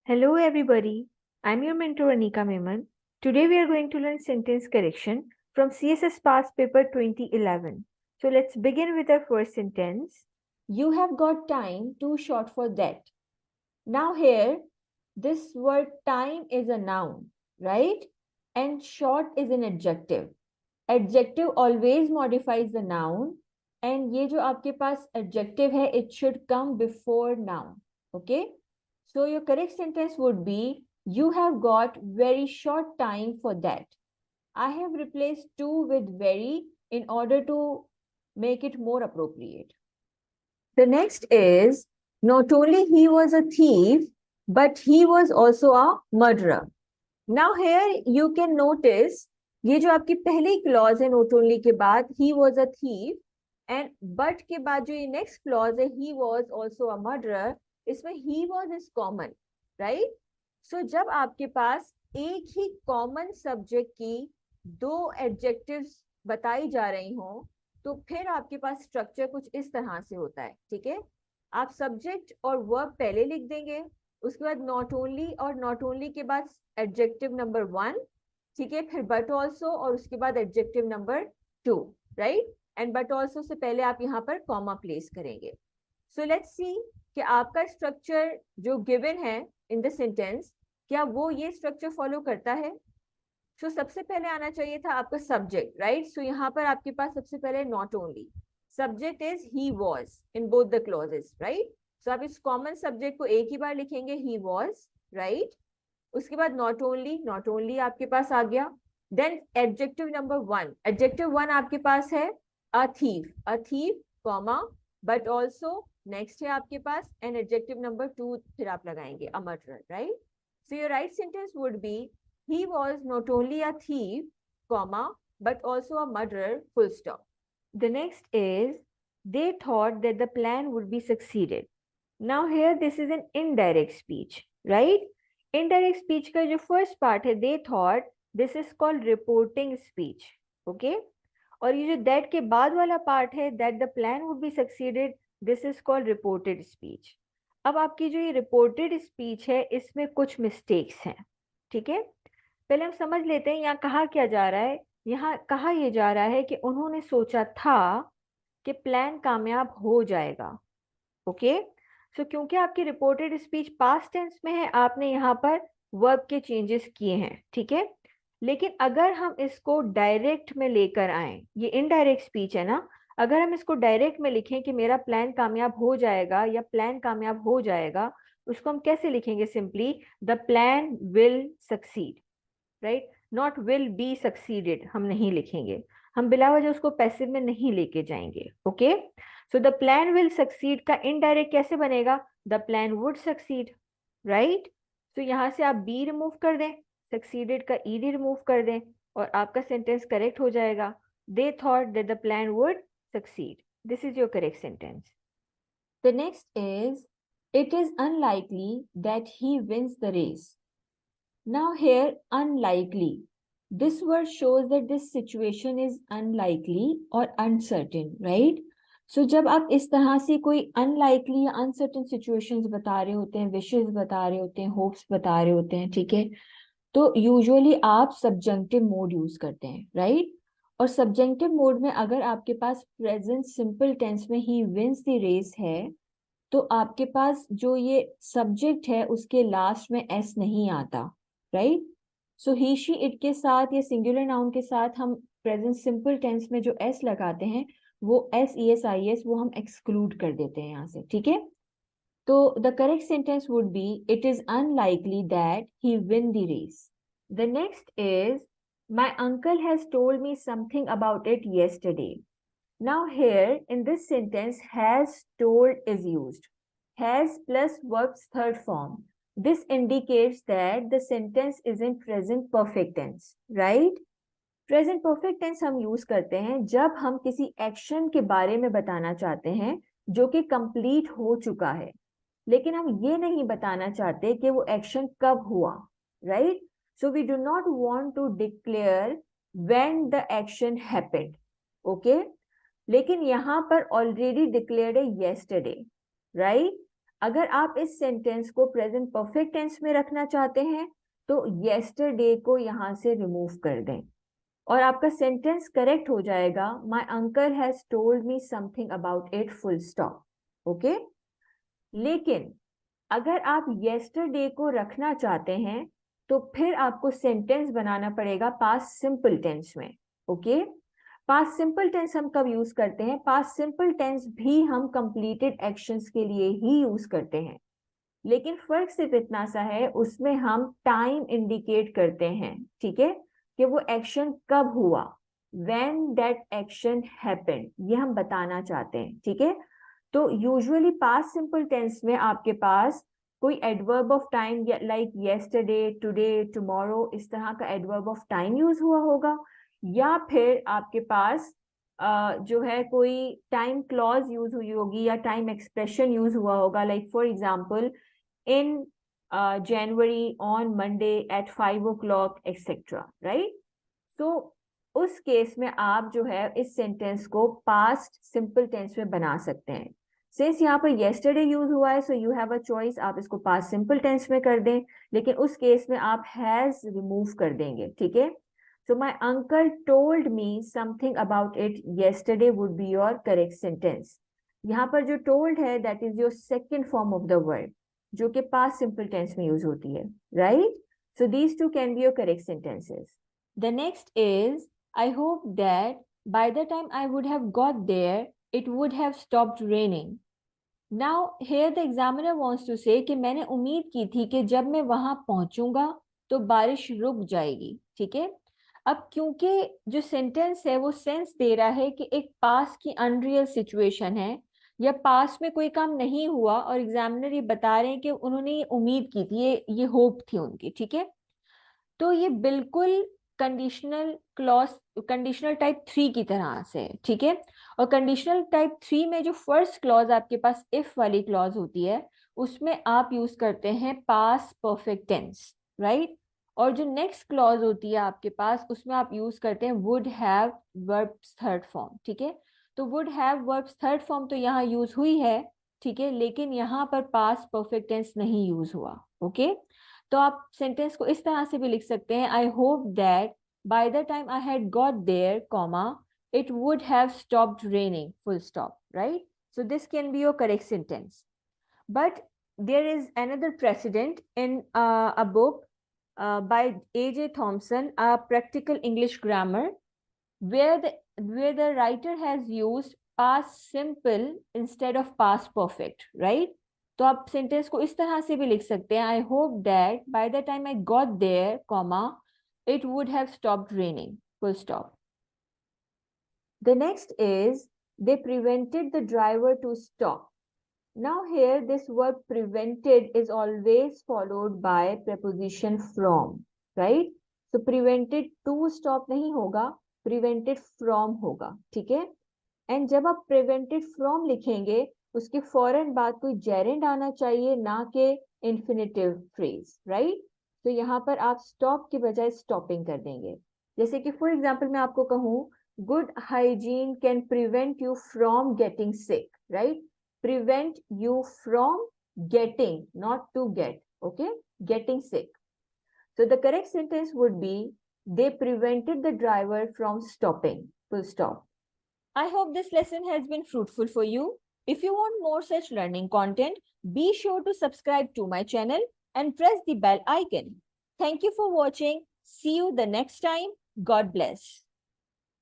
Hello, everybody. I'm your mentor Anika Memon. Today we are going to learn sentence correction from CSS Past Paper 2011. So let's begin with our first sentence. You have got time too short for that. Now here, this word time is a noun, right? And short is an adjective. Adjective always modifies the noun. And ये जो आपके पास adjective है, it should come before noun. Okay? So your correct sentence would be, you have got very short time for that. I have replaced to with very in order to make it more appropriate. The next is, not only he was a thief, but he was also a murderer. Now here you can notice, ये जो आपकी पहली clause है not only के बाद, he was a thief, and but के बाद जो ये नेक्स्ट क्लॉज है, he was also a murderer, इसमें he was is common, right? So जब आपके पास एक ही कॉमन सब्जेक्ट की दो एडजेक्टिव्स बताई जा रही हों, तो फिर आपके पास स्ट्रक्चर कुछ इस तरह से होता है, ठीक है? आप सब्जेक्ट और वर्ब पहले लिख देंगे, उसके बाद नॉट ओनली, और नॉट ओनली के बाद एडजेक्टिव नंबर 1, ठीक है, फिर बट ऑल्सो, और उसके बाद adjective number 2, right? And but also say पहले आप यहाँ पर कॉमा प्लेस करेंगे. सो लेट्स सी कि आपका स्ट्रक्चर जो गिवन है इन द सेंटेंस, क्या वो ये स्ट्रक्चर फॉलो करता है? सो सबसे पहले आना चाहिए था आपका सब्जेक्ट, राइट? सो यहाँ पर आपके पास सबसे पहले not only, subject is he was in both the clauses, right? So आप इस कॉमन सब्जेक्ट को एक ही बार लिखेंगे, ही वॉज, राइट? उसके बाद नॉट ओनली आपके पास आ गया. देन एडजेक्टिव नंबर 1, एडजेक्टिव 1 आपके पास है a thief comma, but also next है आपके पास, एंड एडजेक्टिव नंबर 2 फिर आप लगाएंगे अ murderer, right? So your right sentence would be, he was not only a thief, comma, but also a murderer, full stop. The next is, they thought that the plan would be succeeded. Now here this is an indirect speech, right? Indirect speech का जो first part है, they thought, this is called reporting speech, okay? और ये जो that के बाद वाला part है, that the plan would be succeeded, this is called reported speech. अब आपकी जो ये reported speech है, इसमें कुछ mistakes हैं, ठीक है? पहले हम समझ लेते हैं यहाँ कहा क्या जा रहा है. यहाँ कहा यह जा रहा है कि उन्होंने सोचा था कि प्लान कामयाब हो जाएगा, ओके? सो क्योंकि आपकी रिपोर्टेड स्पीच पास्ट टेंस में है, आपने यहाँ पर वर्ब के चेंजेस किए हैं, ठीक है? लेकिन अगर हम इसको डायरेक्ट में लेकर आए, ये इनडायरेक्ट स्पीच है ना, अगर हम इसको डायरेक्ट में लिखें कि मेरा प्लान कामयाब हो जाएगा या प्लान कामयाब हो जाएगा, उसको हम कैसे लिखेंगे? Simply, the plan will succeed, right? Not will be succeeded हम नहीं लिखेंगे, हम बिला वजह उसको पैसिव में नहीं लेके जाएंगे, okay? So the plan will succeed का इनडायरेक्ट कैसे बनेगा? The plan would succeed, right? तो यहां से आप बी रिमूव कर दें, सक्सीडेड का ईडी रिमूव कर दें, और आपका सेंटेंस करेक्ट हो जाएगा. They thought that the plan would succeed. This is your correct sentence. The next is, it is unlikely that he wins the race. Now here, unlikely. This word shows that this situation is unlikely or uncertain, right? So जब आप इस तरह से कोई unlikely या uncertain situations बता रहे होते हैं, wishes बता रहे होते हैं, hopes बता रहे होते हैं, ठीक है, तो यूजुअली आप सब्जेक्टिव मोड यूज करते हैं, राइट? और सब्जेक्टिव मोड में अगर आपके पास प्रेजेंट सिंपल टेंस में ही विंस द रेस है, तो आपके पास जो ये सब्जेक्ट है उसके लास्ट में एस नहीं आता, right? So he she it के साथ या सिंगुलर नाउन के साथ हम प्रेजेंट सिंपल टेंस में जो एस लगाते हैं, वो S E S I S, वो हम एक्सक्लूड कर देते हैं यहाँ से, ठीक है? तो the correct sentence would be, it is unlikely that he win the race. The next is, my uncle has told me something about it yesterday. Now here in this sentence, has told is used. Has plus verb's third form. This indicates that the sentence is in present perfect tense, right? Present perfect tense हम use करते हैं जब हम किसी action के बारे में बताना चाहते हैं जो कि कंप्लीट हो चुका है, लेकिन हम ये नहीं बताना चाहते कि वो एक्शन कब हुआ, right? So we do not want to declare when the action happened, okay? लेकिन यहाँ पर ऑलरेडी डिक्लेयर्ड है येस्टरडे, राइट? अगर आप इस सेंटेंस को प्रेजेंट परफेक्ट टेंस में रखना चाहते हैं तो येस्टरडे को यहाँ से रिमूव कर दें और आपका सेंटेंस करेक्ट हो जाएगा, my uncle has told me something about it, full stop. Okay, लेकिन अगर आप येस्टरडे को रखना चाहते हैं तो फिर आपको सेंटेंस बनाना पड़ेगा पास्ट सिंपल टेंस में। ओके, पास्ट सिंपल टेंस हम कब यूज करते हैं? पास्ट सिंपल टेंस भी हम कंप्लीटेड एक्शंस के लिए ही यूज करते हैं, लेकिन फर्क सिर्फ इतना सा है, उसमें हम टाइम इंडिकेट करते हैं, ठीक है, कि वो एक्शन कब हुआ, when that action happened, ये हम बताना चाहते हैं, ठीक है। तो यूजुअली पास्ट सिंपल टेंस में आपके पास कोई adverb of time like yesterday, today, tomorrow, इस तरह का एडवर्ब ऑफ टाइम यूज हुआ होगा, या फिर आपके पास जो है कोई टाइम क्लॉज यूज हुई होगी या टाइम एक्सप्रेशन यूज हुआ होगा, like for example in January on Monday at 5 o'clock, etc. Right? So उस केस में आप जो है इस सेंटेंस को पास्ट सिंपल टेंस में बना सकते हैं। सिंस यहाँ पर yesterday यूज हुआ है, so you have a choice, आप इसको पास्ट सिंपल टेंस में कर दें, लेकिन उस केस में आप हैज रिमूव कर देंगे, ठीक है। So my uncle told me something about it yesterday would be your correct sentence. यहाँ पर जो टोल्ड है that is your second form of the word, जो कि पास्ट सिंपल टेंस में यूज होती है, right. So these two can be your correct sentences. The next is, I hope that by the time I would have got there, it would have stopped raining. Now, here the examiner wants to say कि मैंने उम्मीद की थी कि जब मैं वहां पहुंचूंगा तो बारिश रुक जाएगी, ठीक है। अब क्योंकि जो सेंटेंस है वो सेंस दे रहा है कि एक पास की अनरियल सिचुएशन है या पास में कोई काम नहीं हुआ और एग्जामिनर ये बता रहे हैं कि उन्होंने ये उम्मीद की थी, ये होप थी उनकी, ठीक है। तो ये बिल्कुल कंडीशनल क्लॉज, कंडीशनल टाइप 3 की तरह से, ठीक है। और कंडीशनल टाइप 3 में जो फर्स्ट क्लॉज आपके पास इफ वाली क्लॉज होती है, उसमें आप यूज करते हैं पास्ट परफेक्ट टेंस, राइट। और जो नेक्स्ट क्लॉज होती है आपके पास, उसमें आप यूज करते हैं would have verbs third form, ठीक है। तो would have verbs third form तो यहाँ यूज हुई है, ठीक है, लेकिन यहाँ पर पास्ट परफेक्ट टेंस नहीं यूज हुआ, ओके। तो आप सेंटेंस को इस तरह से भी लिख सकते हैं, I hope that by the time I had got there, comma, it would have stopped raining, full stop, right? So this can be your correct sentence. But there is another precedent in a book by A.J. Thompson, A Practical English Grammar, where the writer has used past simple instead of past perfect, right? तो आप sentence को इस तरह से भी लिख सकते हैं, I hope that by the time I got there, comma, it would have stopped raining, full stop. The next is, they prevented the driver to stop. Now here this word prevented is always followed by preposition from, right? So prevented to stop नहीं होगा, prevented from होगा, ठीक है। And जब आप prevented from लिखेंगे उसके फौरन बाद कोई जेरेंड आना चाहिए, ना कि इंफिनिटिव फ्रेज, राइट। तो यहाँ पर आप स्टॉप के बजाय स्टॉपिंग कर देंगे। जैसे कि फॉर एग्जाम्पल मैं आपको कहूँ, good hygiene can prevent you from getting sick, right. Prevent you from getting, not to get, okay, getting sick. So the correct sentence would be, they prevented the driver from stopping, full stop. I hope this lesson has been fruitful for you. If you want more such learning content, be sure to subscribe to my channel and press the bell icon. Thank you for watching. See you the next time. God bless.